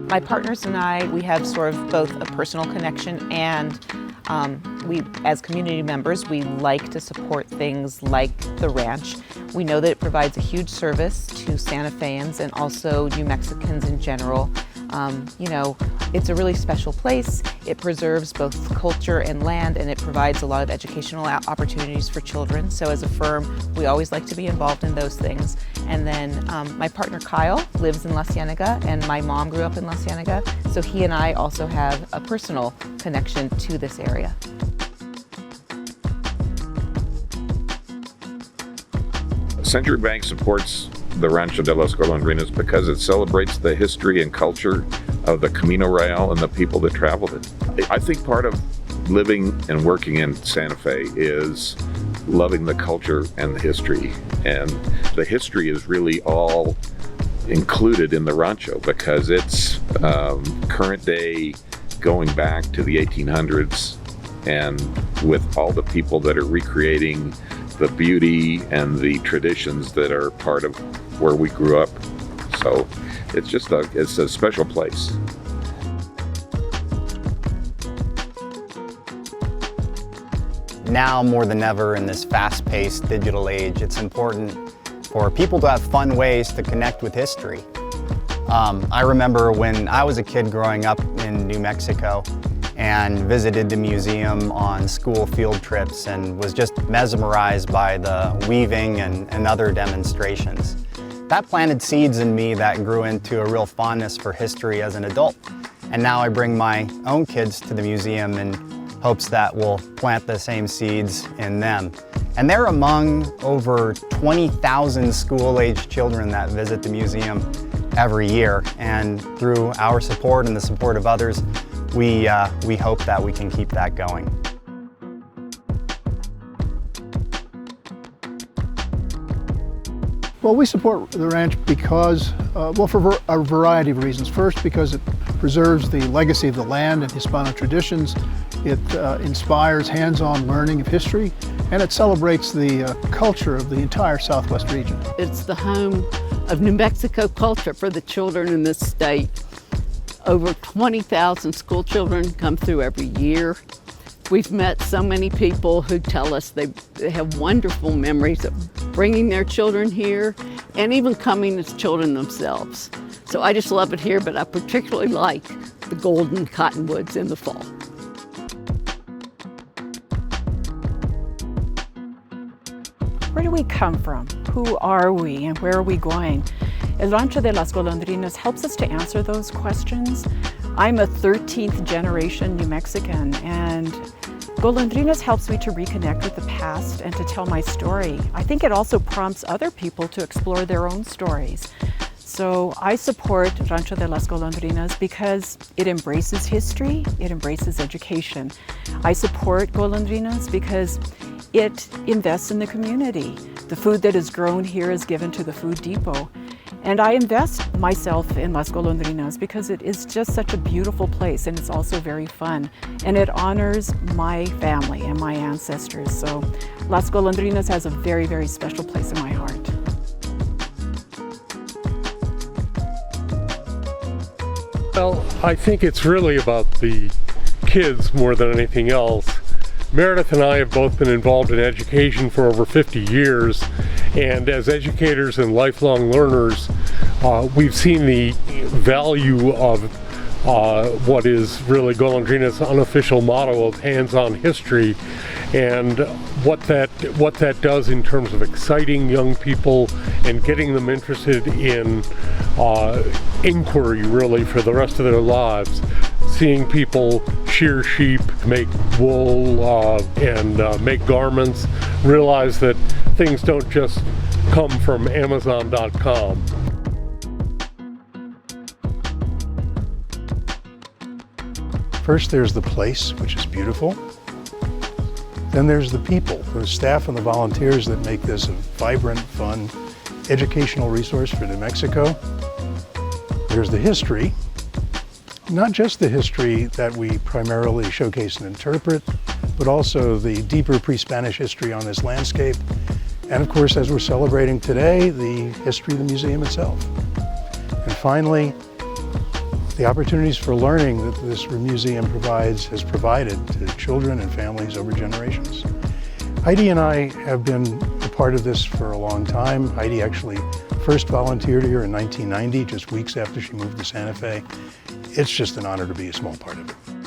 My partners and I, we have sort of both a personal connection and we, as community members, we like to support things like the ranch. We know that it provides a huge service to Santa Feans and also New Mexicans in general. You know, it's a really special place. It preserves both culture and land, and it provides a lot of educational opportunities for children. So as a firm, we always like to be involved in those things. And then my partner Kyle lives in La Cienega, and my mom grew up in La Cienega. So he and I also have a personal connection to this area. Century Bank supports the Rancho de las Golondrinas because it celebrates the history and culture of the Camino Real and the people that traveled it. I think part of living and working in Santa Fe is loving the culture and the history. And the history is really all included in the Rancho because it's current day, going back to the 1800s, and with all the people that are recreating the beauty and the traditions that are part of where we grew up. So it's just it's a special place. Now more than ever in this fast-paced digital age, it's important for people to have fun ways to connect with history. I remember when I was a kid growing up in New Mexico and visited the museum on school field trips and was just mesmerized by the weaving and other demonstrations. That planted seeds in me that grew into a real fondness for history as an adult. And now I bring my own kids to the museum in hopes that will plant the same seeds in them. And they're among over 20,000 school-aged children that visit the museum every year. And through our support and the support of others, we hope that we can keep that going. Well, we support the ranch because, well, for a variety of reasons. First, because it preserves the legacy of the land and Hispano traditions. It inspires hands-on learning of history, and it celebrates the culture of the entire Southwest region. It's the home of New Mexico culture for the children in this state. Over 20,000 school children come through every year. We've met so many people who tell us they have wonderful memories of bringing their children here and even coming as children themselves. So I just love it here, but I particularly like the golden cottonwoods in the fall. Where do we come from? Who are we and where are we going? El Rancho de las Golondrinas helps us to answer those questions. I'm a 13th generation New Mexican, and Golondrinas helps me to reconnect with the past and to tell my story. I think it also prompts other people to explore their own stories. So I support Rancho de las Golondrinas because it embraces history, it embraces education. I support Golondrinas because it invests in the community. The food that is grown here is given to the food depot. And I invest myself in Las Golondrinas because it is just such a beautiful place, and it's also very fun. And it honors my family and my ancestors. So Las Golondrinas has a very, very special place in my heart. Well, I think it's really about the kids more than anything else. Meredith and I have both been involved in education for over 50 years, and as educators and lifelong learners, we've seen the value of what is really Golondrina's unofficial motto of hands-on history, and what that does in terms of exciting young people and getting them interested in inquiry really for the rest of their lives. Seeing people shear sheep, make wool, and make garments, realize that things don't just come from Amazon.com. First there's the place, which is beautiful. Then there's the people, the staff and the volunteers that make this a vibrant, fun, educational resource for New Mexico. There's the history. Not just the history that we primarily showcase and interpret, but also the deeper pre-Spanish history on this landscape. And of course, as we're celebrating today, the history of the museum itself. And finally, the opportunities for learning that this museum has provided to children and families over generations. Heidi and I have been a part of this for a long time. Heidi actually first volunteered here in 1990, just weeks after she moved to Santa Fe. It's just an honor to be a small part of it.